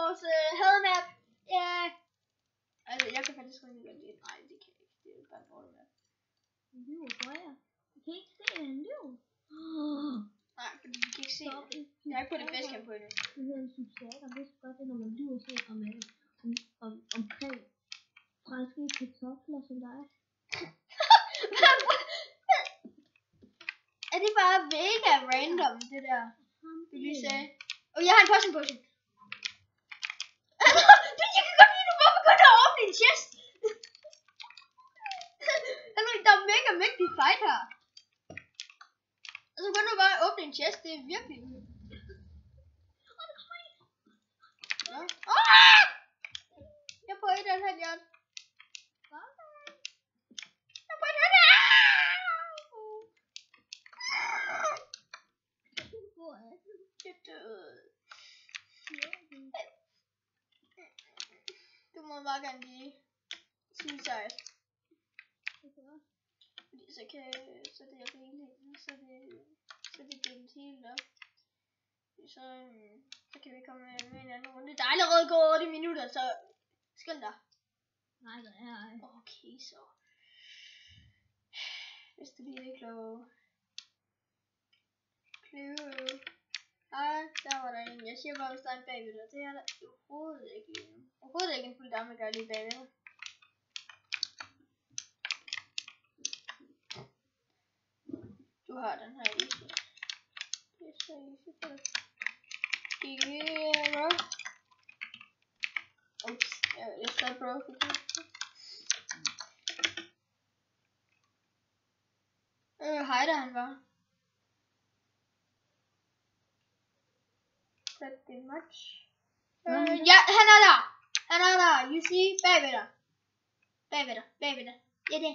vores hadmap. Ja. Altså, jeg kan faktisk rigtig godt lide. Nej, det kan jeg ikke. Det er jo bare en dårlig map. En liv, hvor er jeg? Jeg kan ikke se en liv. Nej, fordi du kan ikke se det. Jeg har ikke puttet facecam på endnu. Det hedder en substrat, og vidste godt det, når man lyver så omkring franske kartofler som dig. Er det bare mega random, det der, du lige sagde? Og jeg har en potion. Jeg kan godt lide, du bare begynder at åbne en chest. Der er mega mægtig fight her. Og så begynder du bare at åbne en chest, det er virkelig vildt. Ja. Jeg prøver den her hjert. Du må bare gerne lige sige sig. Fordi så det er rigeligt, så det delt helt op. Så kan vi komme med en anden runde. Der er allerede gået 8 minutter, så skynd dig. Nej, der er ej. Okay, så. Hvis du lige er klog. Ej, der var der en. Jeg siger bare, hvis der er en bagved dig. Det er der overhovedet ikke lige nu. Overhovedet ikke en fuld damme, gør lige bagved dig. Du har den her i. Det er så easy for dig. Yeah, bro. Ups, jeg står bro for det. Hej der han var. Pretty much. Ja, han er der. You see, bagved dig. Ja, det.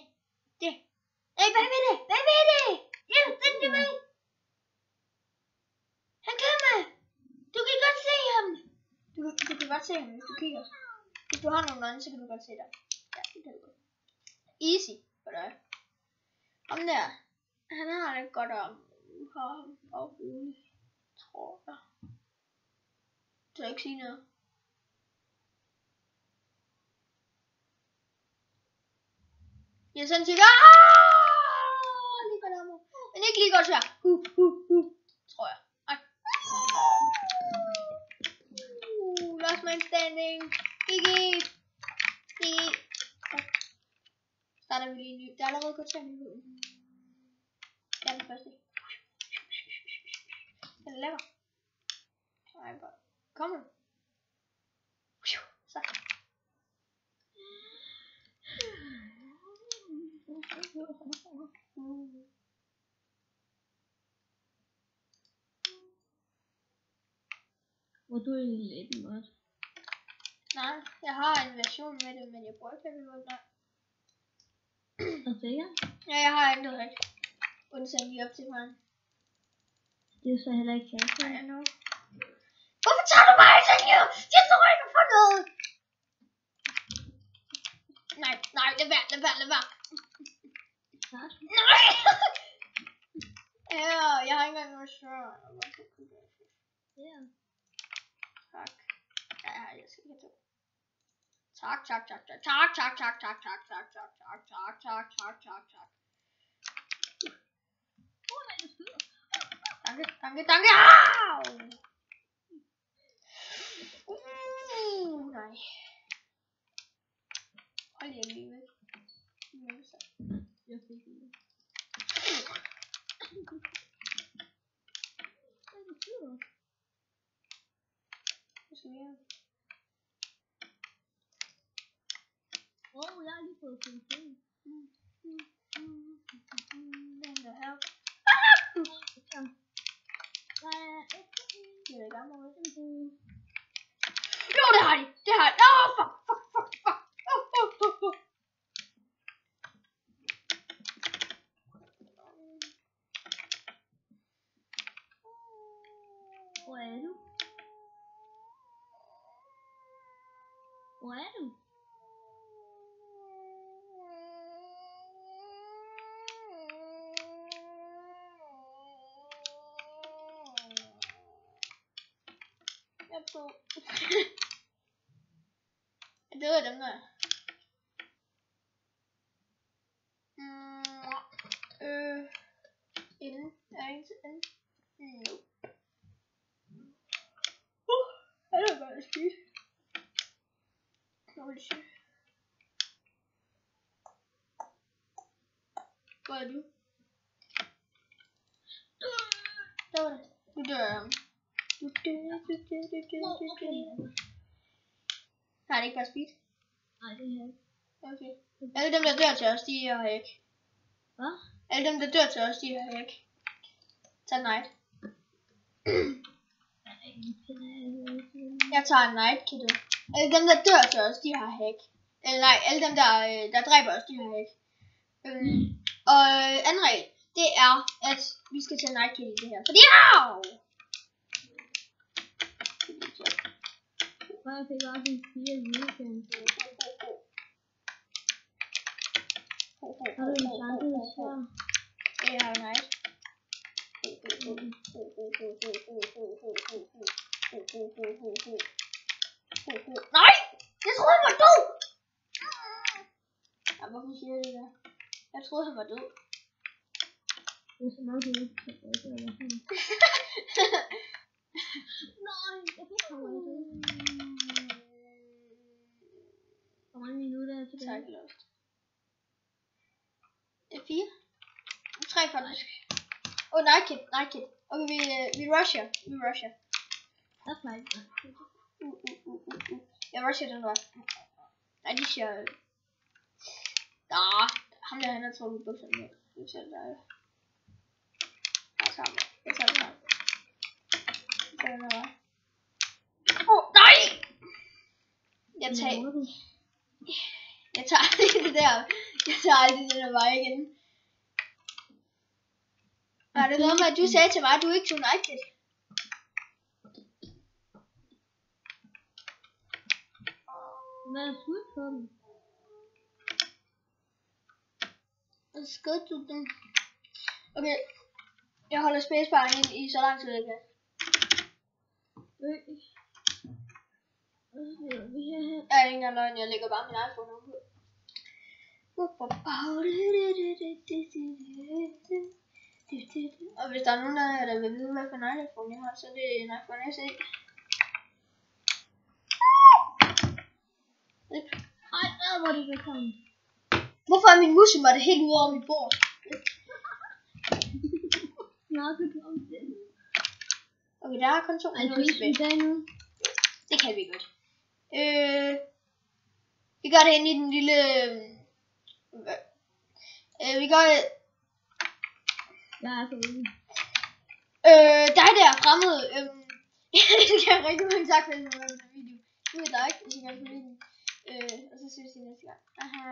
Hey, bagved det. Ja, den vej. Han kommer. Du kan godt se ham. Du kan godt se ham, hvis du kigger. Hvis du har nogle øjne, så kan du godt se dig. Ja, det kan du godt. Easy for dig. Ham der. Han har det godt om. Har ham oppe, tror jeg. Så jeg ikke sige noget. Jeg sådan siger, lige godt om. Men ikke lige godt her. Tror jeg. Ej. Last man standing. Gigi. Starter vi lige ny. Der er allerede godt til at nyde. Det er den første. Den er lækker. Ej, bare. Kom nu. Så. Hvor du egentlig lidt mod? Nej, jeg har en version med det, men jeg bruger ikke det mod. Nej. Og sikker? Ja, jeg har ændret det. Undtagen lige op til mig. Det er så heller ikke kæft. Nej, jeg nu. Hvorfor tager du mig til liv? Jeg tror ikke på noget. Nej, lad være. Nej. Ja, jeg har ikke engang noget svær. Ja. Tak. Ja, jeg skal ikke have to. Tak. Danke. Au! Nej. Hold lige væk. Jeg fik det. Hvad er det for? Hvad skal vi gøre? Jeg har lige fået telefon. Den der her. Det er gammel ud. Jo, det har de. Fuck. Hvor er du? Jeg er på. Det er dem der. Inden. Er ikke til inden? Nope. Er det bare skidt? Holy shit. Hvor er du? Der var det. Du dør. Har det ikke bare speed? Nej, det er ikke. Okay. Alle dem der dør til os, de har ikke. Hvad? Alle dem der dør til os, de har ikke. Tag Knight. Jeg tager en Knight, kan du? Alle dem der dør til os, de har hack. Eller nej, alle dem der dræber os, de har hack. Og anden regel, det er, at vi skal tage Knight Kill i det her. Fordi Jeg fik også en 4 julefans. Har du en chance så? Jeg har Knight. Nej! Jeg troede han var død! Hvorfor siger du det? Jeg troede han var død. Det er så meget død. Nej, jeg fik ham ikke. Hvor mange minutter er tilbage? Tak, Lost. Det er 4. 3 faktisk. Night Kid. Okay, vi rusher. That's right. Jeg rusher den vej. Nej, de siger... ham der, han har trukket bukserne med. Det ser der. Jeg tager den vej. Nej! Jeg tager aldrig det der. Jeg tager aldrig den der vej igen. Nej, det er noget med, at du sagde til mig, at du ikke tog Night Kid. Hvad er skud på dem? Skød du dem? Okay. Jeg holder spacebar ind i så lang tid jeg kan. Jeg er ikke engang løgn, jeg lægger bare min iPhone op på. Og hvis der er nogen der vil vide, hvad for en iPhone jeg har, så er det en iPhone SE. Ej, der var det velkommen. Hvorfor er min mus det helt ude over mit bord? Okay, der er kun 2 minutter tilbage. Det kan vi godt. Vi gør det ind i den lille... vi gør det... Jeg er så ude. Dig der fremmede... det kan jeg rigtig mange tak for den video. Du er dig, hvis I gerne kunne lide den. Og så ses vi næste gang. Aha.